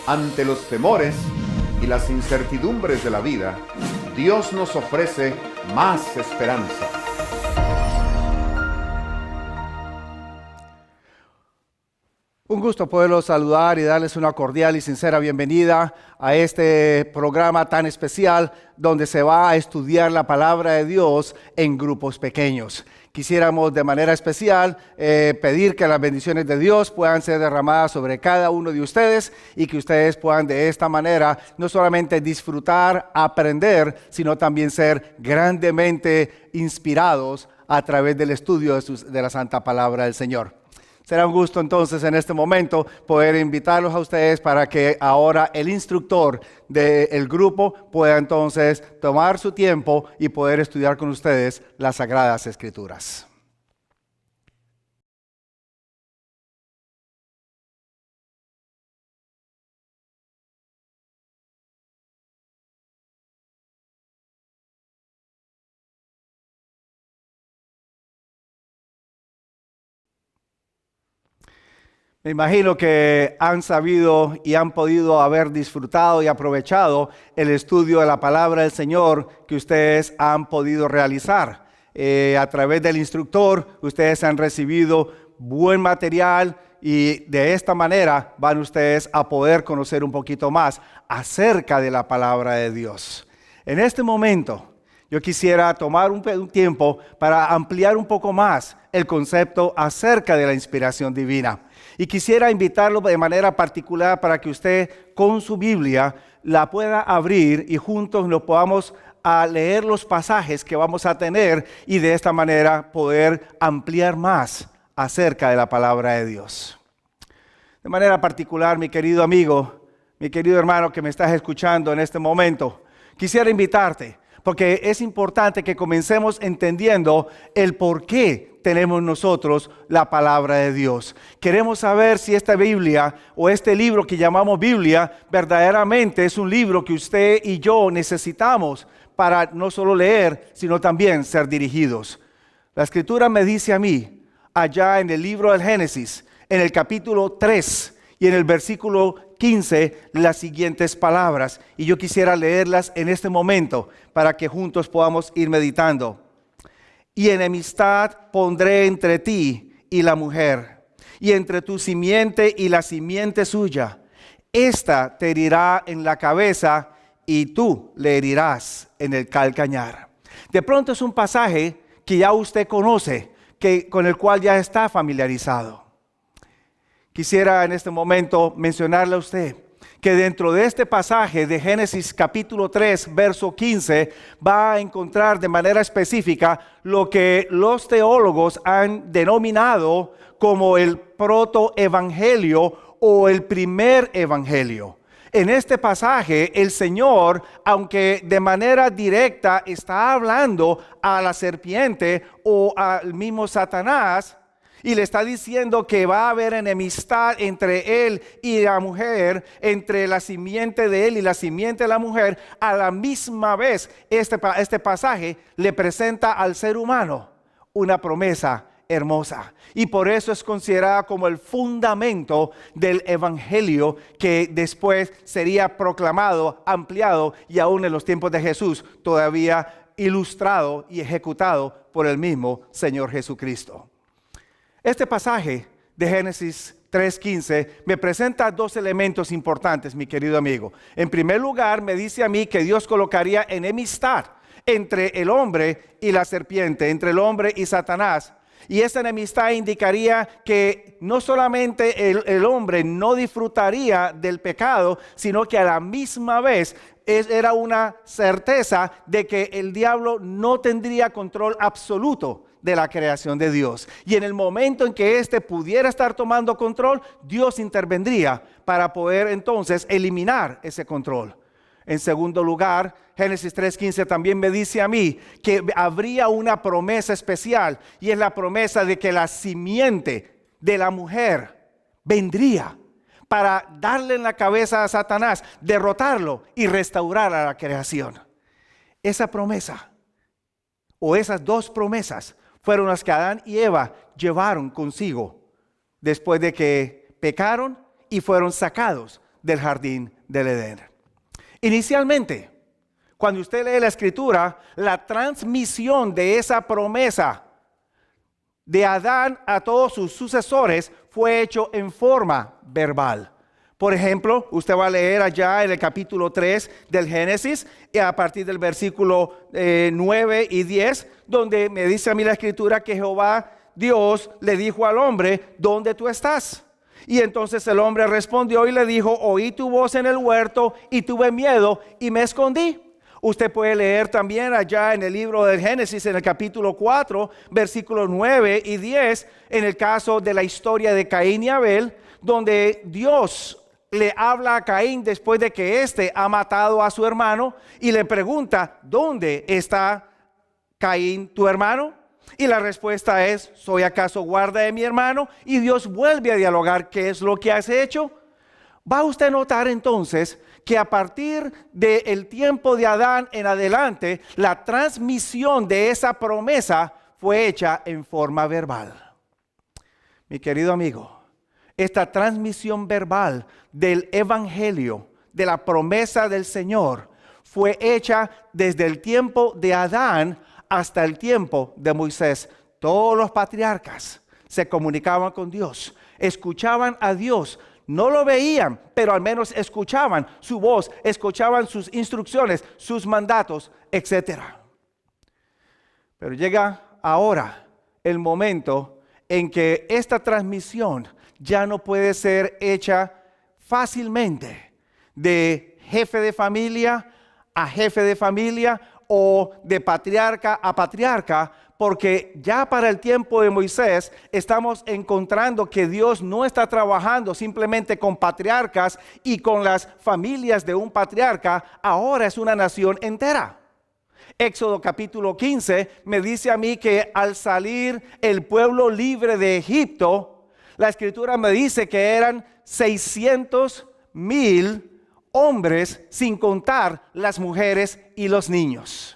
Ante los temores y las incertidumbres de la vida, Dios nos ofrece más esperanza. Un gusto poderlos saludar y darles una cordial y sincera bienvenida a este programa tan especial donde se va a estudiar la palabra de Dios en grupos pequeños. Quisiéramos de manera especial pedir que las bendiciones de Dios puedan ser derramadas sobre cada uno de ustedes y que ustedes puedan de esta manera no solamente disfrutar, aprender, sino también ser grandemente inspirados a través del estudio de la Santa Palabra del Señor. Será un gusto entonces en este momento poder invitarlos a ustedes para que ahora el instructor del grupo pueda entonces tomar su tiempo y poder estudiar con ustedes las Sagradas Escrituras. Me imagino que han sabido y han podido haber disfrutado y aprovechado el estudio de la palabra del Señor que ustedes han podido realizar. A través del instructor, ustedes han recibido buen material y de esta manera van ustedes a poder conocer un poquito más acerca de la palabra de Dios. En este momento, yo quisiera tomar un tiempo para ampliar un poco más el concepto acerca de la inspiración divina. Y quisiera invitarlo de manera particular para que usted con su Biblia la pueda abrir y juntos nos podamos a leer los pasajes que vamos a tener y de esta manera poder ampliar más acerca de la palabra de Dios. De manera particular, mi querido amigo, mi querido hermano que me estás escuchando en este momento, quisiera invitarte porque es importante que comencemos entendiendo el por qué tenemos nosotros la palabra de Dios. Queremos saber si esta Biblia o este libro que llamamos Biblia verdaderamente es un libro que usted y yo necesitamos para no solo leer, sino también ser dirigidos. La Escritura me dice a mí, allá en el libro del Génesis, en el capítulo 3 y en el versículo 15, las siguientes palabras. Y yo quisiera leerlas en este momento para que juntos podamos ir meditando. Y enemistad pondré entre ti y la mujer, y entre tu simiente y la simiente suya. Esta te herirá en la cabeza y tú le herirás en el calcañar. De pronto es un pasaje que ya usted conoce, con el cual ya está familiarizado. Quisiera en este momento mencionarle a usted que dentro de este pasaje de Génesis capítulo 3, verso 15, va a encontrar de manera específica lo que los teólogos han denominado como el protoevangelio o el primer evangelio. En este pasaje, el Señor, aunque de manera directa está hablando a la serpiente o al mismo Satanás, y le está diciendo que va a haber enemistad entre él y la mujer, entre la simiente de él y la simiente de la mujer. A la misma vez, este pasaje le presenta al ser humano una promesa hermosa. Y por eso es considerada como el fundamento del evangelio que después sería proclamado, ampliado y aún en los tiempos de Jesús todavía ilustrado y ejecutado por el mismo Señor Jesucristo. Este pasaje de Génesis 3:15 me presenta dos elementos importantes, mi querido amigo. En primer lugar, me dice a mí que Dios colocaría enemistad entre el hombre y la serpiente, entre el hombre y Satanás. Y esa enemistad indicaría que no solamente el hombre no disfrutaría del pecado, sino que a la misma vez era una certeza de que el diablo no tendría control absoluto de la creación de Dios. Y en el momento en que éste pudiera estar tomando control, Dios intervendría para poder entonces eliminar ese control. En segundo lugar, Génesis 3:15 también me dice a mí que habría una promesa especial, y es la promesa de que la simiente de la mujer vendría para darle en la cabeza a Satanás, derrotarlo y restaurar a la creación. Esa promesa, o esas dos promesas, fueron las que Adán y Eva llevaron consigo después de que pecaron y fueron sacados del jardín del Edén. Inicialmente, cuando usted lee la Escritura, la transmisión de esa promesa de Adán a todos sus sucesores fue hecho en forma verbal. Por ejemplo, usted va a leer allá en el capítulo 3 del Génesis, y a partir del versículo 9 y 10, donde me dice a mí la Escritura que Jehová Dios le dijo al hombre, ¿dónde tú estás? Y entonces el hombre respondió y le dijo, oí tu voz en el huerto y tuve miedo y me escondí. Usted puede leer también allá en el libro del Génesis, en el capítulo 4, versículos 9 y 10, en el caso de la historia de Caín y Abel, donde Dios le habla a Caín después de que éste ha matado a su hermano y le pregunta, ¿dónde está Caín, tu hermano? Y la respuesta es, ¿soy acaso guarda de mi hermano? Y Dios vuelve a dialogar, ¿qué es lo que has hecho? Va usted a notar entonces que a partir del tiempo de Adán en adelante, la transmisión de esa promesa fue hecha en forma verbal. Mi querido amigo, esta transmisión verbal del evangelio, de la promesa del Señor, fue hecha desde el tiempo de Adán hasta el tiempo de Moisés. Todos los patriarcas se comunicaban con Dios, escuchaban a Dios. No lo veían, pero al menos escuchaban su voz, escuchaban sus instrucciones, sus mandatos, etc. Pero llega ahora el momento en que esta transmisión ya no puede ser hecha fácilmente de jefe de familia a jefe de familia o de patriarca a patriarca, porque ya para el tiempo de Moisés estamos encontrando que Dios no está trabajando simplemente con patriarcas y con las familias de un patriarca, ahora es una nación entera. Éxodo capítulo 15 me dice a mí que al salir el pueblo libre de Egipto, la Escritura me dice que eran 600,000 hombres, sin contar las mujeres y los niños.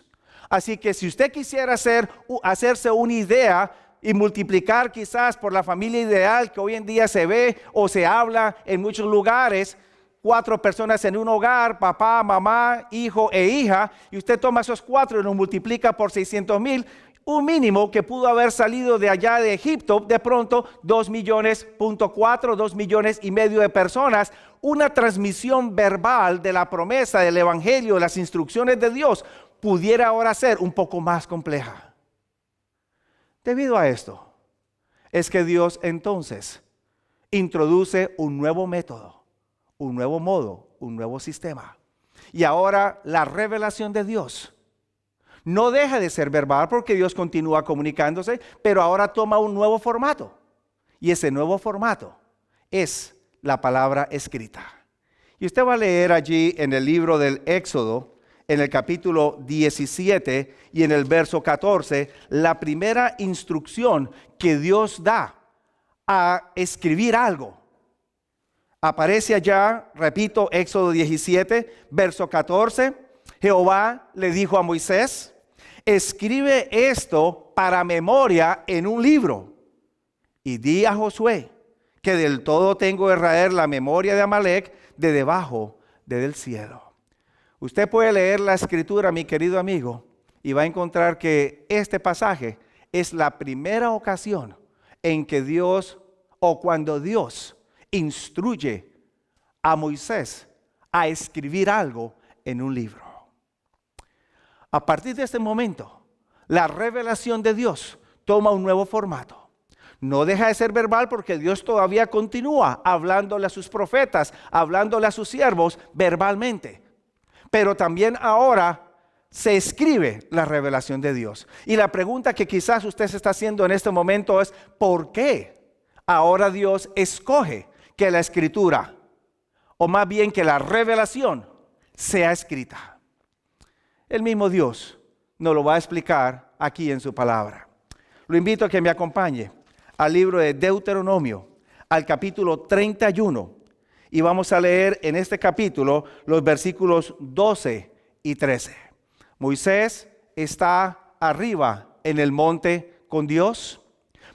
Así que si usted quisiera hacerse una idea y multiplicar quizás por la familia ideal que hoy en día se ve o se habla en muchos lugares, 4 personas en un hogar, papá, mamá, hijo e hija, y usted toma esos 4 y los multiplica por 600,000, un mínimo que pudo haber salido de allá de Egipto, de pronto 2,4 millones, 2,5 millones de personas, una transmisión verbal de la promesa del evangelio, de las instrucciones de Dios, pudiera ahora ser un poco más compleja. Debido a esto, es que Dios entonces introduce un nuevo método, un nuevo modo, un nuevo sistema. Y ahora la revelación de Dios no deja de ser verbal porque Dios continúa comunicándose, pero ahora toma un nuevo formato. Y ese nuevo formato es la palabra escrita. Y usted va a leer allí en el libro del Éxodo, en el capítulo 17 y en el verso 14, la primera instrucción que Dios da a escribir algo. Aparece allá, repito, Éxodo 17, verso 14, Jehová le dijo a Moisés, escribe esto para memoria en un libro y di a Josué que del todo tengo de raer la memoria de Amalek de debajo del cielo. Usted puede leer la Escritura, mi querido amigo, y va a encontrar que este pasaje es la primera ocasión en que Dios, o cuando Dios instruye a Moisés a escribir algo en un libro. A partir de este momento, la revelación de Dios toma un nuevo formato. No deja de ser verbal porque Dios todavía continúa hablándole a sus profetas, hablándole a sus siervos verbalmente. Pero también ahora se escribe la revelación de Dios. Y la pregunta que quizás usted se está haciendo en este momento es, ¿por qué ahora Dios escoge que la escritura, o más bien que la revelación, sea escrita? El mismo Dios nos lo va a explicar aquí en su palabra. Lo invito a que me acompañe al libro de Deuteronomio, al capítulo 31. Y vamos a leer en este capítulo los versículos 12 y 13. Moisés está arriba en el monte con Dios.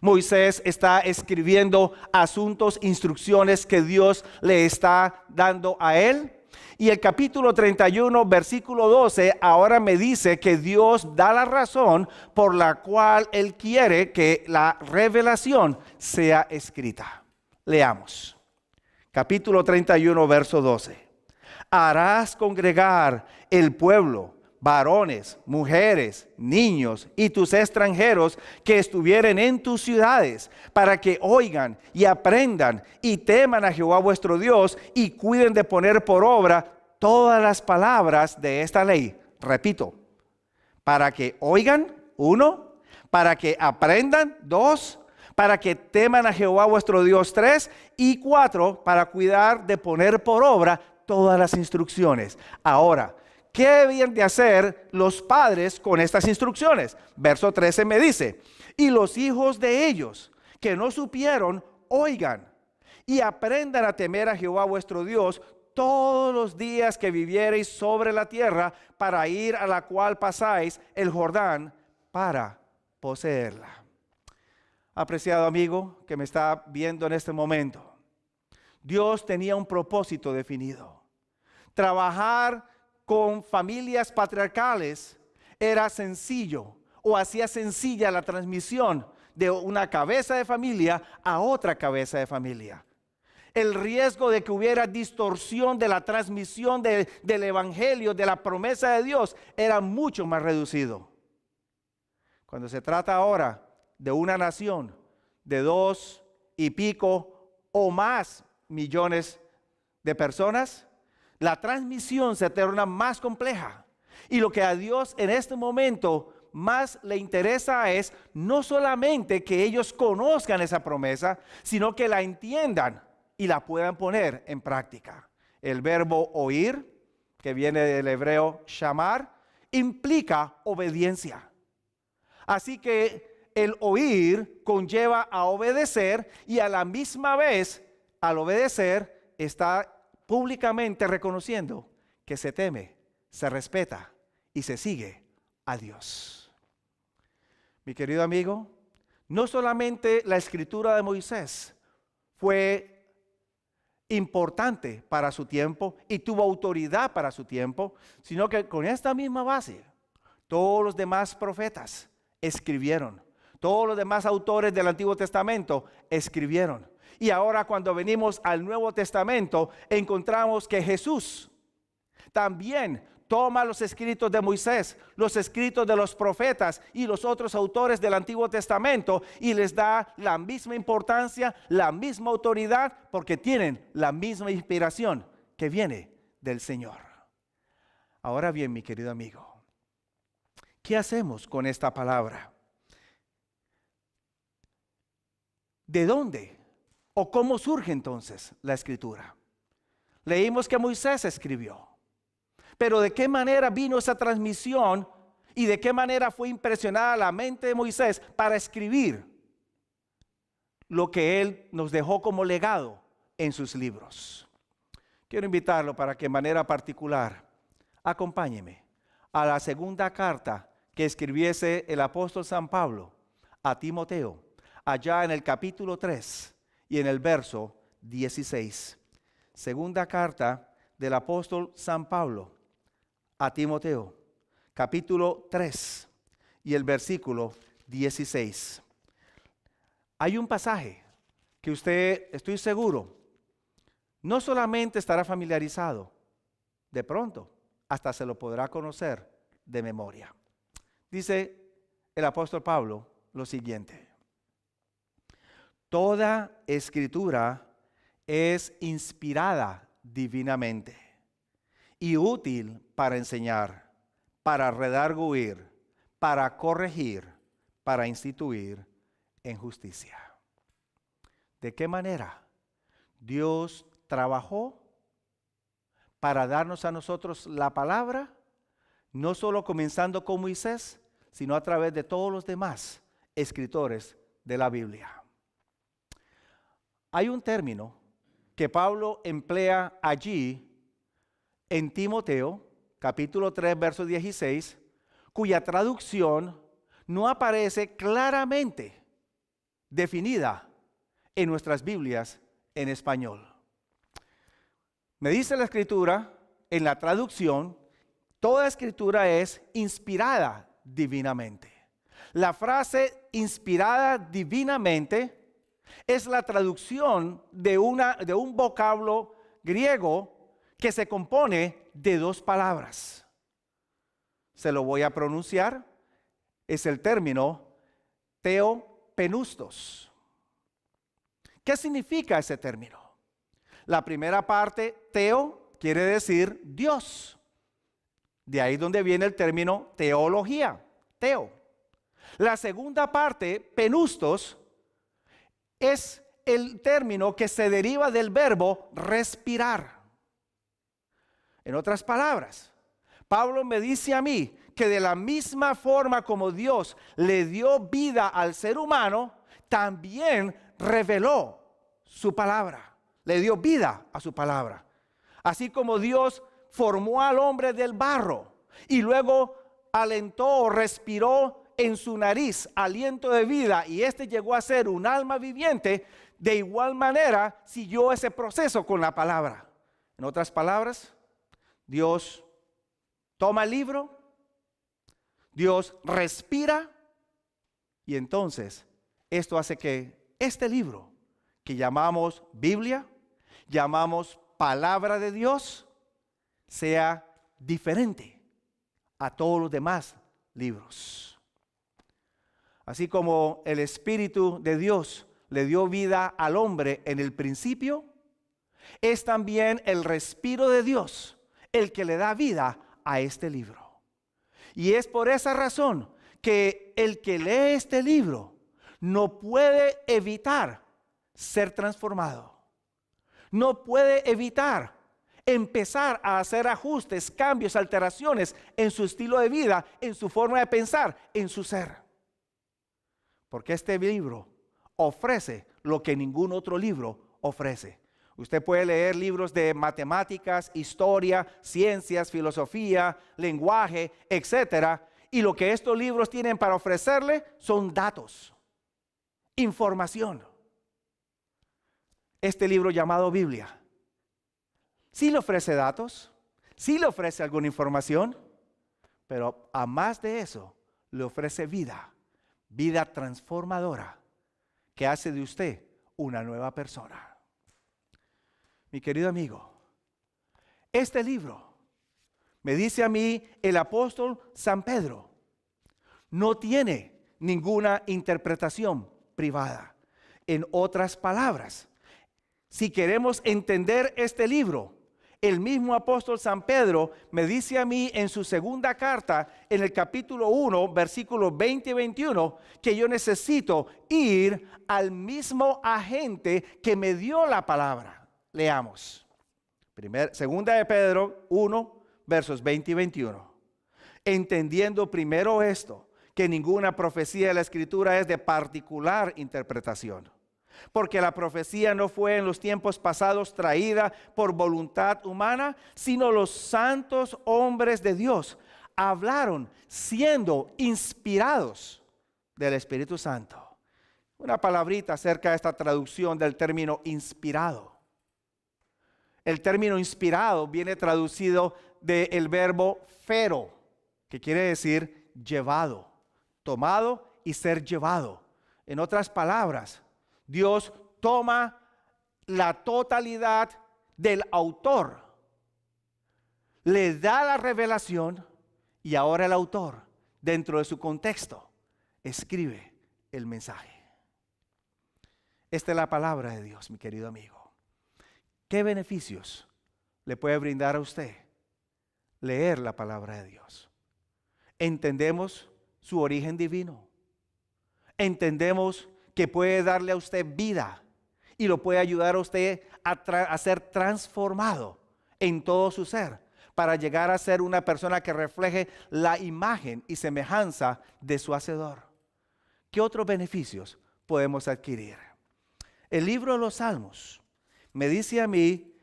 Moisés está escribiendo asuntos, instrucciones que Dios le está dando a él. Y el capítulo 31, versículo 12, ahora me dice que Dios da la razón por la cual Él quiere que la revelación sea escrita. Leamos. Capítulo 31, verso 12. Harás congregar el pueblo, varones, mujeres, niños y tus extranjeros que estuvieren en tus ciudades, para que oigan y aprendan y teman a Jehová vuestro Dios y cuiden de poner por obra todas las palabras de esta ley. Repito, para que oigan, 1, para que aprendan, 2, para que teman a Jehová vuestro Dios, 3, y 4, para cuidar de poner por obra todas las instrucciones. Ahora, ¿qué debían de hacer los padres con estas instrucciones? Verso 13 me dice, y los hijos de ellos que no supieron, oigan y aprendan a temer a Jehová vuestro Dios todos los días que viviereis sobre la tierra para ir a la cual pasáis el Jordán para poseerla. Apreciado amigo que me está viendo en este momento, Dios tenía un propósito definido. Trabajar con familias patriarcales era sencillo o hacía sencilla la transmisión de una cabeza de familia a otra cabeza de familia. El riesgo de que hubiera distorsión de la transmisión del evangelio, de la promesa de Dios, era mucho más reducido. Cuando se trata ahora de una nación de 2 y pico o más millones de personas, la transmisión se torna más compleja. Y lo que a Dios en este momento más le interesa es no solamente que ellos conozcan esa promesa, sino que la entiendan y la puedan poner en práctica. El verbo oír, que viene del hebreo shamar, implica obediencia. Así que el oír conlleva a obedecer y a la misma vez, al obedecer, está públicamente reconociendo que se teme, se respeta y se sigue a Dios. Mi querido amigo, no solamente la escritura de Moisés fue importante para su tiempo y tuvo autoridad para su tiempo, sino que con esta misma base, todos los demás profetas escribieron, todos los demás autores del Antiguo Testamento escribieron. Y ahora cuando venimos al Nuevo Testamento, encontramos que Jesús también toma los escritos de Moisés, los escritos de los profetas y los otros autores del Antiguo Testamento y les da la misma importancia, la misma autoridad, porque tienen la misma inspiración que viene del Señor. Ahora bien, mi querido amigo, ¿qué hacemos con esta palabra? ¿De dónde o cómo surge entonces la escritura? Leímos que Moisés escribió. Pero ¿de qué manera vino esa transmisión y de qué manera fue impresionada la mente de Moisés para escribir lo que él nos dejó como legado en sus libros? Quiero invitarlo para que de manera particular acompáñeme a la segunda carta que escribiese el apóstol San Pablo a Timoteo, allá en el capítulo 3 y en el verso 16. Segunda carta del apóstol San Pablo a Timoteo, capítulo 3 y el versículo 16. Hay un pasaje que usted, estoy seguro, no solamente estará familiarizado, de pronto hasta se lo podrá conocer de memoria. Dice el apóstol Pablo lo siguiente: toda escritura es inspirada divinamente y útil para enseñar, para redarguir, para corregir, para instituir en justicia. ¿De qué manera Dios trabajó para darnos a nosotros la palabra? No solo comenzando con Moisés, sino a través de todos los demás escritores de la Biblia. Hay un término que Pablo emplea allí en Timoteo, capítulo 3, verso 16, cuya traducción no aparece claramente, definida en nuestras Biblias en español. Me dice la Escritura, en la traducción, toda Escritura es inspirada divinamente. La frase inspirada divinamente es la traducción de un vocablo griego que se compone de dos palabras. Se lo voy a pronunciar. Es el término theopenustos. ¿Qué significa ese término? La primera parte, theo, quiere decir Dios. De ahí donde viene el término teología, theo. La segunda parte, penustos, es el término que se deriva del verbo respirar. En otras palabras, Pablo me dice a mí que de la misma forma como Dios le dio vida al ser humano, también reveló su palabra, le dio vida a su palabra. Así como Dios formó al hombre del barro y luego alentó o respiró en su nariz aliento de vida y éste llegó a ser un alma viviente, de igual manera siguió ese proceso con la palabra. En otras palabras, Dios toma el libro, Dios respira y entonces esto hace que este libro que llamamos Biblia, llamamos palabra de Dios, sea diferente a todos los demás libros. Así como el Espíritu de Dios le dio vida al hombre en el principio, es también el respiro de Dios el que le da vida a este libro. Y es por esa razón que el que lee este libro no puede evitar ser transformado. No puede evitar empezar a hacer ajustes, cambios, alteraciones en su estilo de vida, en su forma de pensar, en su ser. Porque este libro ofrece lo que ningún otro libro ofrece. Usted puede leer libros de matemáticas, historia, ciencias, filosofía, lenguaje, etcétera, y lo que estos libros tienen para ofrecerle son datos, información. Este libro llamado Biblia sí le ofrece datos, sí le ofrece alguna información, pero a más de eso le ofrece vida, vida transformadora que hace de usted una nueva persona. Mi querido amigo, este libro, me dice a mí el apóstol San Pedro, no tiene ninguna interpretación privada. En otras palabras, si queremos entender este libro, el mismo apóstol San Pedro me dice a mí en su segunda carta, en el capítulo 1, versículos 20 y 21, que yo necesito ir al mismo agente que me dio la palabra. Leamos. Segunda de Pedro 1, versos 20 y 21. Entendiendo primero esto, que ninguna profecía de la Escritura es de particular interpretación. Porque la profecía no fue en los tiempos pasados traída por voluntad humana, sino los santos hombres de Dios hablaron siendo inspirados del Espíritu Santo. Una palabrita acerca de esta traducción del término inspirado. El término inspirado viene traducido del verbo fero, que quiere decir llevado, tomado y ser llevado. En otras palabras, Dios toma la totalidad del autor, le da la revelación y ahora el autor, dentro de su contexto, escribe el mensaje. Esta es la palabra de Dios, mi querido amigo. ¿Qué beneficios le puede brindar a usted leer la palabra de Dios? Entendemos su origen divino. Entendemos que puede darle a usted vida y lo puede ayudar a usted a ser transformado en todo su ser para llegar a ser una persona que refleje la imagen y semejanza de su Hacedor. ¿Qué otros beneficios podemos adquirir? El libro de los Salmos me dice a mí,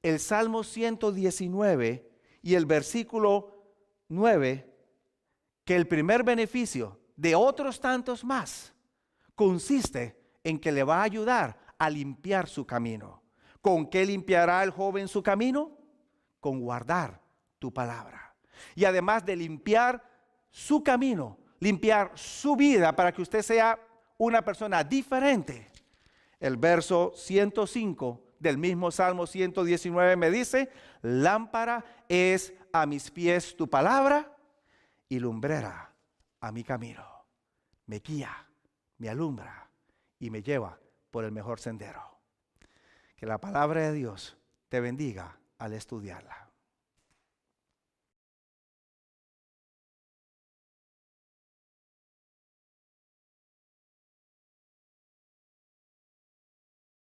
el Salmo 119 y el versículo 9, que el primer beneficio de otros tantos más consiste en que le va a ayudar a limpiar su camino. ¿Con qué limpiará el joven su camino? Con guardar tu palabra. Y además de limpiar su camino, limpiar su vida para que usted sea una persona diferente. El verso 105 del mismo Salmo 119 me dice: lámpara es a mis pies tu palabra y lumbrera a mi camino. Me guía, me alumbra y me lleva por el mejor sendero. Que la palabra de Dios te bendiga al estudiarla.